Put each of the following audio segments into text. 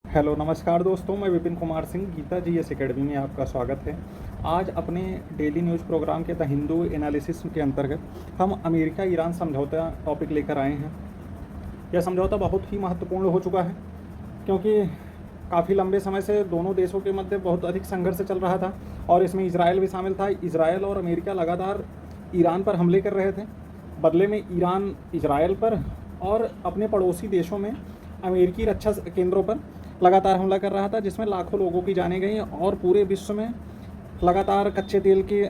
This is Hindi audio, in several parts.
हेलो नमस्कार दोस्तों, मैं विपिन कुमार सिंह गीता जीएस एकेडमी में आपका स्वागत है। आज अपने डेली न्यूज़ प्रोग्राम के द हिंदू एनालिसिस के अंतर्गत हम अमेरिका ईरान समझौता टॉपिक लेकर आए हैं। यह समझौता बहुत ही महत्वपूर्ण हो चुका है क्योंकि काफ़ी लंबे समय से दोनों देशों के मध्य बहुत अधिक संघर्ष चल रहा था और इसमें इजराइल भी शामिल था। इजराइल और अमेरिका लगातार ईरान पर हमले कर रहे थे। बदले में ईरान इजराइल पर और अपने पड़ोसी देशों में अमेरिकी रक्षा केंद्रों पर लगातार हमला कर रहा था, जिसमें लाखों लोगों की जानें गई और पूरे विश्व में लगातार कच्चे तेल की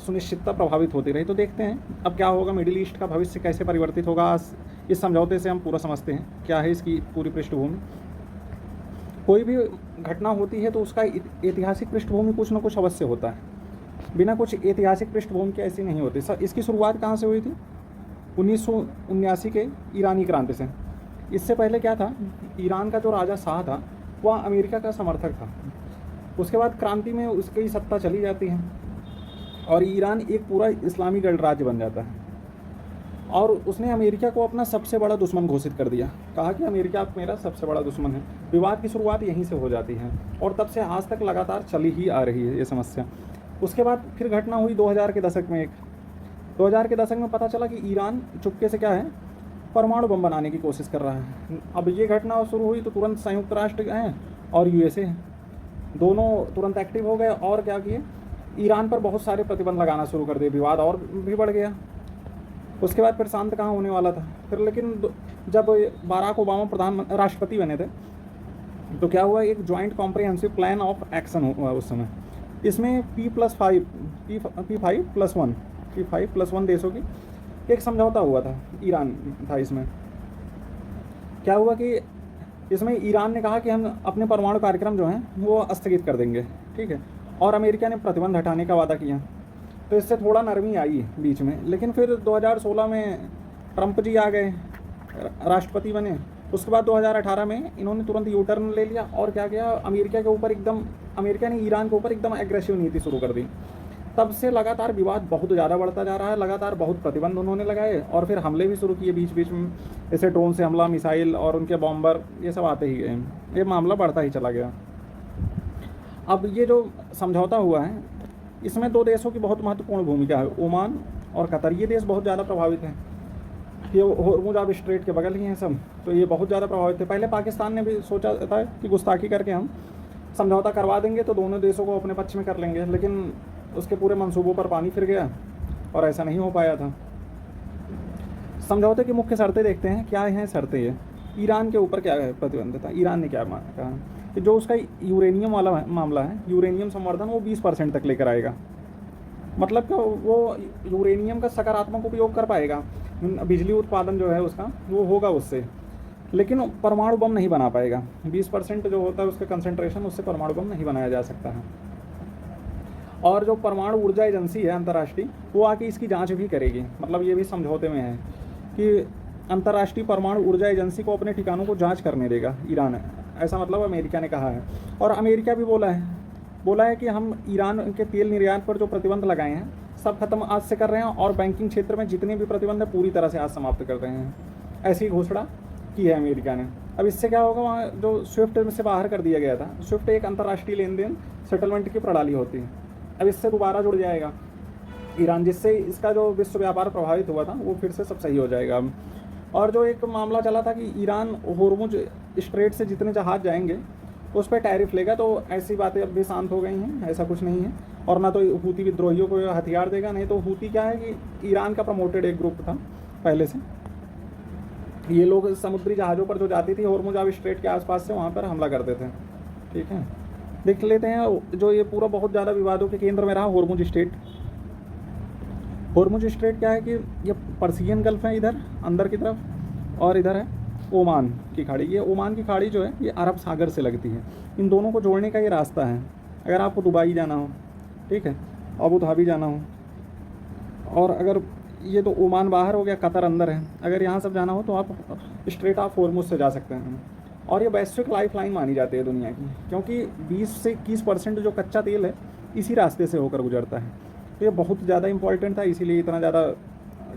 सुनिश्चितता प्रभावित होती रही। तो देखते हैं अब क्या होगा, मिडिल ईस्ट का भविष्य कैसे परिवर्तित होगा। इस समझौते से हम पूरा समझते हैं क्या है इसकी पूरी पृष्ठभूमि। कोई भी घटना होती है तो उसका ऐतिहासिक पृष्ठभूमि कुछ न कुछ अवश्य होता है। बिना कुछ ऐतिहासिक पृष्ठभूमि के ऐसी नहीं होती। इसकी शुरुआत कहाँ से हुई थी? 1979 के ईरानी क्रांति से। इससे पहले क्या था, ईरान का जो राजा शाह था वह अमेरिका का समर्थक था। उसके बाद क्रांति में उसकी सत्ता चली जाती है और ईरान एक पूरा इस्लामी गणराज्य बन जाता है और उसने अमेरिका को अपना सबसे बड़ा दुश्मन घोषित कर दिया। कहा कि अमेरिका मेरा सबसे बड़ा दुश्मन है। विवाद की शुरुआत यहीं से हो जाती है और तब से आज तक लगातार चली ही आ रही है ये समस्या। उसके बाद फिर घटना हुई 2000 के दशक में। 2000 के दशक में पता चला कि ईरान चुपके से क्या है, परमाणु बम बनाने की कोशिश कर रहा है। अब ये घटना शुरू हुई तो तुरंत संयुक्त राष्ट्र हैं और यूएसए दोनों तुरंत एक्टिव हो गए और क्या किए, ईरान पर बहुत सारे प्रतिबंध लगाना शुरू कर दिए। विवाद और भी बढ़ गया। उसके बाद फिर शांत कहाँ होने वाला था फिर, लेकिन जब बाराक ओबामा राष्ट्रपति बने थे तो क्या हुआ, एक joint comprehensive plan of action हुआ उस समय। इसमें P5+1 देशों की एक समझौता हुआ था। ईरान था इसमें। क्या हुआ कि इसमें ईरान ने कहा कि हम अपने परमाणु कार्यक्रम जो हैं वो स्थगित कर देंगे, ठीक है, और अमेरिका ने प्रतिबंध हटाने का वादा किया। तो इससे थोड़ा नरमी आई बीच में, लेकिन फिर 2016 में ट्रंप जी आ गए, राष्ट्रपति बने। उसके बाद 2018 में इन्होंने तुरंत यू टर्न ले लिया और क्या किया, अमेरिका ने ईरान के ऊपर एकदम एग्रेसिव नीति शुरू कर दी। तब से लगातार विवाद बहुत ज़्यादा बढ़ता जा रहा है। लगातार बहुत प्रतिबंध उन्होंने लगाए और फिर हमले भी शुरू किए बीच बीच में, जैसे ड्रोन से हमला, मिसाइल और उनके बॉम्बर, ये सब आते ही गए। ये मामला बढ़ता ही चला गया। अब ये जो समझौता हुआ है इसमें दो देशों की बहुत महत्वपूर्ण भूमिका है, ओमान और कतर। ये देश बहुत ज़्यादा प्रभावित हैं। ये होर्मुज स्ट्रेट के बगल ही हैं सब, तो ये बहुत ज़्यादा प्रभावित थे। पहले पाकिस्तान ने भी सोचा था कि गुस्ताखी करके हम समझौता करवा देंगे तो दोनों देशों को अपने पक्ष में कर लेंगे, लेकिन उसके पूरे मंसूबों पर पानी फिर गया और ऐसा नहीं हो पाया था। समझौते की मुख्य शर्तें देखते हैं क्या हैं शर्तें। ये ईरान के ऊपर क्या प्रतिबंध था, ईरान ने क्या कहा कि जो उसका यूरेनियम वाला मामला है, यूरेनियम संवर्धन वो 20% तक लेकर आएगा। मतलब कि वो यूरेनियम का सकारात्मक उपयोग कर पाएगा, बिजली उत्पादन जो है उसका वो होगा उससे, लेकिन परमाणु बम नहीं बना पाएगा। 20% जो होता है उसका कंसंट्रेशन, उससे परमाणु बम नहीं बनाया जा सकता है। और जो परमाणु ऊर्जा एजेंसी है अंतर्राष्ट्रीय, वो आके इसकी जांच भी करेगी। मतलब ये भी समझौते में है कि अंतर्राष्ट्रीय परमाणु ऊर्जा एजेंसी को अपने ठिकानों को जांच करने देगा ईरान, ऐसा मतलब अमेरिका ने कहा है। और अमेरिका भी बोला है कि हम ईरान के तेल निर्यात पर जो प्रतिबंध लगाए हैं सब खत्म आज से कर रहे हैं और बैंकिंग क्षेत्र में जितने भी प्रतिबंध है पूरी तरह से आज समाप्त कर रहे हैं। ऐसी घोषणा की है अमेरिका ने। अब इससे क्या होगा, वहाँ जो स्विफ्ट से बाहर कर दिया गया था, स्विफ्ट एक अंतर्राष्ट्रीय लेन देन सेटलमेंट की प्रणाली होती है, अब इससे दोबारा जुड़ जाएगा ईरान, जिससे इसका जो विश्व व्यापार प्रभावित हुआ था वो फिर से सब सही हो जाएगा अब। और जो एक मामला चला था कि ईरान होर्मुज स्ट्रेट से जितने जहाज़ जाएंगे उस पर टैरिफ लेगा, तो ऐसी बातें अब भी शांत हो गई हैं, ऐसा कुछ नहीं है। और ना तो हूती विद्रोहियों को हथियार देगा, नहीं तो हूती क्या है कि ईरान का प्रमोटेड एक ग्रुप था पहले से। ये लोग समुद्री जहाज़ों पर जो जाती थी होर्मुज स्ट्रेट के आसपास से, वहाँ पर हमला करते थे, ठीक है। देख लेते हैं जो ये पूरा बहुत ज़्यादा विवादों के केंद्र में रहा होर्मुज स्ट्रेट। होर्मुज स्ट्रेट क्या है कि ये पर्सियन गल्फ है इधर अंदर की तरफ, और इधर है ओमान की खाड़ी। ये ओमान की खाड़ी जो है ये अरब सागर से लगती है। इन दोनों को जोड़ने का ये रास्ता है। अगर आपको दुबई जाना हो, ठीक है, अबू धाबी जाना हो, और अगर ये तो ओमान बाहर हो गया, कतर अंदर है, अगर यहाँ सब जाना हो तो आप स्ट्रेट ऑफ होर्मुज से जा सकते हैं। और ये वैश्विक लाइफ लाइन मानी जाती है दुनिया की, क्योंकि 20 से 21% जो कच्चा तेल है इसी रास्ते से होकर गुजरता है। तो ये बहुत ज़्यादा इंपॉर्टेंट था, इसीलिए इतना ज़्यादा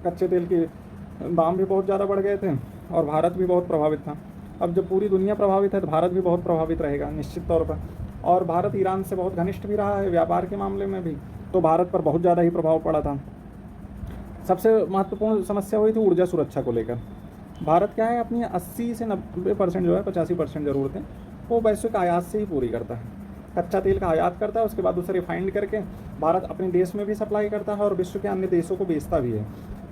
कच्चे तेल के दाम भी बहुत ज़्यादा बढ़ गए थे और भारत भी बहुत प्रभावित था। अब जब पूरी दुनिया प्रभावित है तो भारत भी बहुत प्रभावित रहेगा निश्चित तौर पर। और भारत ईरान से बहुत घनिष्ठ भी रहा है व्यापार के मामले में भी, तो भारत पर बहुत ज़्यादा ही प्रभाव पड़ा था। सबसे महत्वपूर्ण समस्या हुई थी ऊर्जा सुरक्षा को लेकर। भारत क्या है, अपनी 80 से 90% जो है 85% ज़रूरतें वो वैश्विक आयात से ही पूरी करता है। कच्चा तेल का आयात करता है, उसके बाद उसे रिफाइंड करके भारत अपने देश में भी सप्लाई करता है और विश्व के अन्य देशों को बेचता भी है।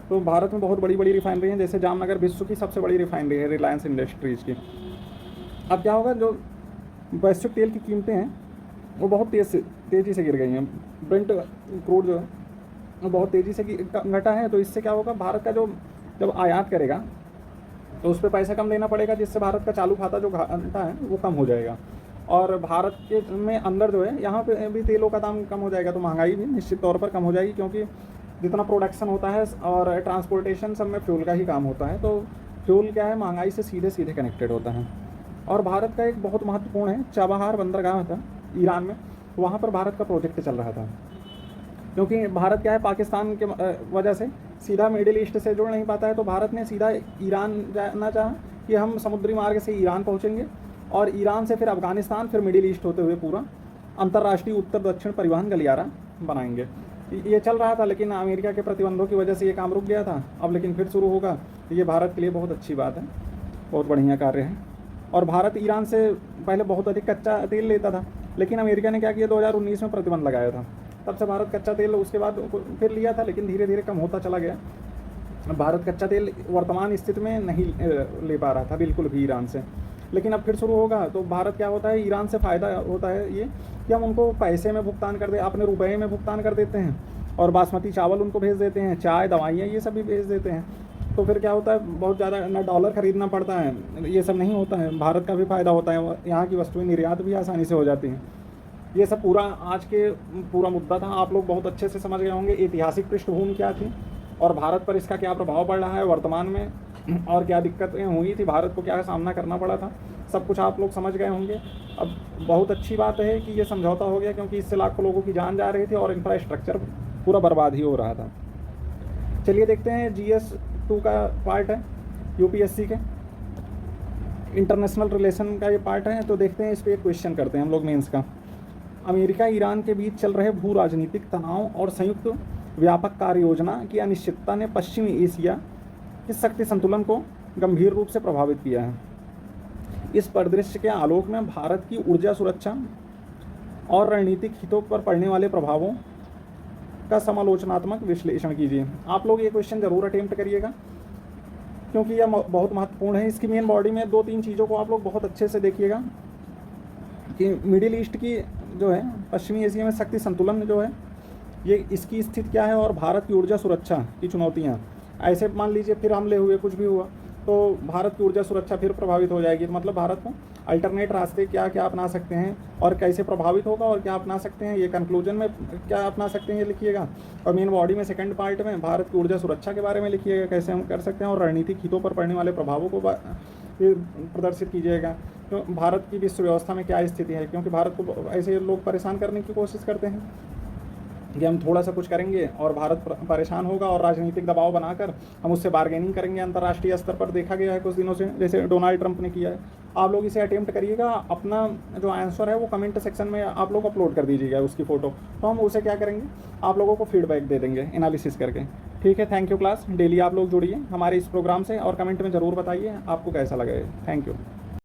तो भारत में बहुत बड़ी बड़ी रिफाइनरी हैं, जैसे जामनगर विश्व की सबसे बड़ी रिफाइनरी है रिलायंस इंडस्ट्रीज़ की। अब क्या होगा, जो वैश्विक तेल की कीमतें हैं वो बहुत तेज़ी से गिर गई हैं। ब्रेंट क्रूड जो है वो बहुत तेज़ी से घटा है। तो इससे क्या होगा, भारत का जो जब आयात करेगा तो उस पर पैसा कम देना पड़ेगा, जिससे भारत का चालू खाता जो घाटा है वो कम हो जाएगा। और भारत के में अंदर जो है यहाँ पे भी तेलों का दाम कम हो जाएगा, तो महंगाई भी निश्चित तौर पर कम हो जाएगी, क्योंकि जितना प्रोडक्शन होता है और ट्रांसपोर्टेशन सब में फ्यूल का ही काम होता है। तो फ्यूल क्या है, महंगाई से सीधे सीधे कनेक्टेड होता है। और भारत का एक बहुत महत्वपूर्ण है चाबहार बंदरगाह था ईरान में, वहाँ पर भारत का प्रोजेक्ट चल रहा था। क्योंकि भारत क्या है, पाकिस्तान के वजह से सीधा मिडिल ईस्ट से जुड़ नहीं पाता है, तो भारत ने सीधा ईरान जाना चाहा कि हम समुद्री मार्ग से ईरान पहुँचेंगे और ईरान से फिर अफ़गानिस्तान, फिर मिडिल ईस्ट होते हुए पूरा अंतर्राष्ट्रीय उत्तर दक्षिण परिवहन गलियारा बनाएंगे। ये चल रहा था, लेकिन अमेरिका के प्रतिबंधों की वजह से ये काम रुक गया था। अब लेकिन फिर शुरू होगा, तो ये भारत के लिए बहुत अच्छी बात है, बहुत बढ़िया कार्य है। और भारत ईरान से पहले बहुत अधिक कच्चा तेल लेता था, लेकिन अमेरिका ने क्या किया, 2019 में प्रतिबंध लगाया था। तब से भारत कच्चा तेल उसके बाद फिर लिया था, लेकिन धीरे धीरे कम होता चला गया। भारत कच्चा तेल वर्तमान स्थिति में नहीं ले पा रहा था बिल्कुल भी ईरान से, लेकिन अब फिर शुरू होगा। तो भारत क्या होता है, ईरान से फ़ायदा होता है ये कि हम उनको पैसे में भुगतान कर दे, अपने रुपए में भुगतान कर देते हैं, और बासमती चावल उनको भेज देते हैं, चाय दवाइयाँ ये सब भी भेज देते हैं। तो फिर क्या होता है, बहुत ज़्यादा ना डॉलर ख़रीदना पड़ता है, ये सब नहीं होता है। भारत का भी फ़ायदा होता है, यहाँ की वस्तुएं निर्यात भी आसानी से हो जाती हैं। ये सब पूरा आज के पूरा मुद्दा था। आप लोग बहुत अच्छे से समझ गए होंगे ऐतिहासिक पृष्ठभूमि क्या थी और भारत पर इसका क्या प्रभाव पड़ रहा है वर्तमान में, और क्या दिक्कतें हुई थी, भारत को क्या सामना करना पड़ा था, सब कुछ आप लोग समझ गए होंगे। अब बहुत अच्छी बात है कि ये समझौता हो गया, क्योंकि इससे लाखों लोगों की जान जा रही थी और इंफ्रास्ट्रक्चर पूरा बर्बाद ही हो रहा था। चलिए देखते हैं, GS2 का पार्ट है, UPSC के इंटरनेशनल रिलेशन का ये पार्ट है। तो देखते हैं, इस पर एक क्वेश्चन करते हैं हम लोग मेंस का। अमेरिका ईरान के बीच चल रहे भू राजनीतिक तनाव और संयुक्त व्यापक कार्य योजना की अनिश्चितता ने पश्चिमी एशिया के शक्ति संतुलन को गंभीर रूप से प्रभावित किया है। इस परिदृश्य के आलोक में भारत की ऊर्जा सुरक्षा और रणनीतिक हितों पर पड़ने वाले प्रभावों का समालोचनात्मक विश्लेषण कीजिए। आप लोग ये क्वेश्चन ज़रूर अटेम्प्ट करिएगा, क्योंकि यह बहुत महत्वपूर्ण है। इसकी मेन बॉडी में 2-3 चीज़ों को आप लोग बहुत अच्छे से देखिएगा कि मिडिल ईस्ट की जो है, पश्चिमी एशिया में शक्ति संतुलन जो है, ये इसकी स्थिति क्या है, और भारत की ऊर्जा सुरक्षा की चुनौतियाँ। ऐसे मान लीजिए फिर हमले हुए, कुछ भी हुआ, तो भारत की ऊर्जा सुरक्षा फिर प्रभावित हो जाएगी। तो मतलब भारत को अल्टरनेट रास्ते क्या क्या अपना सकते हैं और कैसे प्रभावित होगा और क्या अपना सकते हैं, ये कंक्लूजन में क्या अपना सकते हैं ये लिखिएगा। और मेन बॉडी में सेकंड पार्ट में भारत की ऊर्जा सुरक्षा के बारे में लिखिएगा, कैसे हम कर सकते हैं, और रणनीतिक हितों पर पड़ने वाले प्रभावों को प्रदर्शित कीजिएगा। तो भारत की विश्व व्यवस्था में क्या स्थिति है, क्योंकि भारत को ऐसे लोग परेशान करने की कोशिश करते हैं कि हम थोड़ा सा कुछ करेंगे और भारत परेशान होगा, और राजनीतिक दबाव बनाकर हम उससे बार्गेनिंग करेंगे। अंतर्राष्ट्रीय स्तर पर देखा गया है कुछ दिनों से, जैसे डोनाल्ड ट्रंप ने किया है। आप लोग इसे अटेम्प्ट करिएगा, अपना जो आंसर है वो कमेंट सेक्शन में आप लोग अपलोड कर दीजिएगा उसकी फ़ोटो, तो हम उसे क्या करेंगे, आप लोगों को फीडबैक दे देंगे एनालिसिस करके। ठीक है, थैंक यू क्लास। डेली आप लोग जुड़िए हमारे इस प्रोग्राम से और कमेंट में ज़रूर बताइए आपको कैसा लगा। Thank you.